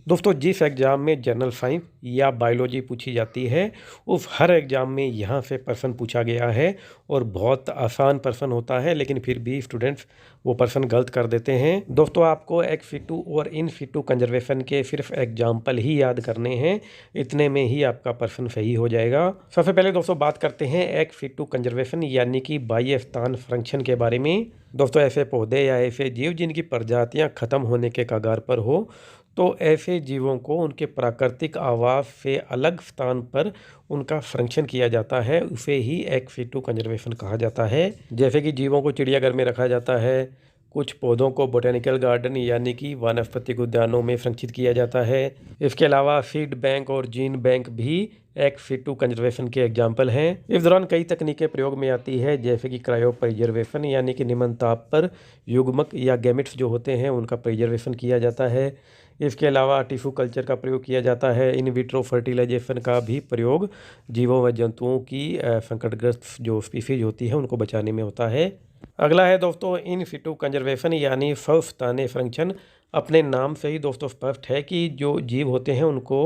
दोस्तों जिस एग्ज़ाम में जनरल साइंस या बायोलॉजी पूछी जाती है उस हर एग्ज़ाम में यहाँ से प्रश्न पूछा गया है और बहुत आसान प्रश्न होता है, लेकिन फिर भी स्टूडेंट्स वो प्रश्न गलत कर देते हैं। दोस्तों आपको एक्स सिटू और इन सिटू कंजर्वेशन के सिर्फ एग्जाम्पल ही याद करने हैं, इतने में ही आपका प्रश्न सही हो जाएगा। सबसे पहले दोस्तों बात करते हैं एक्स सिटू कंजर्वेशन यानी कि बाह्य स्थान संरक्षण के बारे में। दोस्तों ऐसे पौधे या ऐसे जीव जिनकी प्रजातियां खत्म होने के कगार पर हो, तो ऐसे जीवों को उनके प्राकृतिक आवास से अलग स्थान पर उनका संरक्षण किया जाता है, उसे ही एक्स सिटू कंजर्वेशन कहा जाता है। जैसे कि जीवों को चिड़ियाघर में रखा जाता है, कुछ पौधों को बोटेनिकल गार्डन यानी कि वानस्पतिक उद्यानों में संरक्षित किया जाता है। इसके अलावा सीड बैंक और जीन बैंक भी एक्स सिटू कंजर्वेशन के एग्जाम्पल हैं। इस दौरान कई तकनीकें प्रयोग में आती है, जैसे कि क्रायो प्रिजर्वेशन यानी कि निम्न ताप पर युग्मक या गैमेट्स जो होते हैं उनका प्रिजर्वेशन किया जाता है। इसके अलावा टिश्यू कल्चर का प्रयोग किया जाता है। इन विट्रो फर्टिलाइजेशन का भी प्रयोग जीवों व जंतुओं की संकटग्रस्त जो स्पीसीज होती है उनको बचाने में होता है। अगला है दोस्तों इन सिटू कंजर्वेशन यानी स्वस्थानीय संरक्षण। अपने नाम से ही दोस्तों स्पष्ट है कि जो जीव होते हैं उनको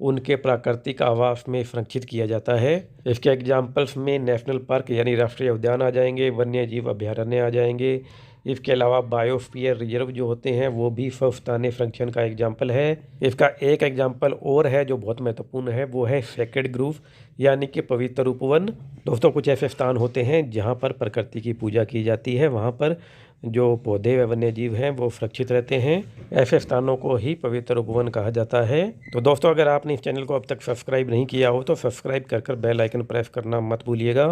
उनके प्राकृतिक आवास में संरक्षित किया जाता है। इसके एग्जाम्पल्स में नेशनल पार्क यानी राष्ट्रीय उद्यान आ जाएंगे, वन्य जीव अभयारण्य आ जाएंगे। इसके अलावा बायोस्फीयर रिजर्व जो होते हैं वो भी स्वस्थानीय संरक्षण का एग्जाम्पल है। इसका एक एग्जाम्पल और है जो बहुत महत्वपूर्ण है, वो है सेक्रेड ग्रूव यानी कि पवित्र उपवन। दोस्तों कुछ ऐसे स्थान होते हैं जहाँ पर प्रकृति की पूजा की जाती है, वहाँ पर जो पौधे व वन्य जीव हैं वो सुरक्षित रहते हैं। ऐसे स्थानों को ही पवित्र उपवन कहा जाता है। तो दोस्तों अगर आपने इस चैनल को अब तक सब्सक्राइब नहीं किया हो तो सब्सक्राइब कर बेल आइकन प्रेस करना मत भूलिएगा।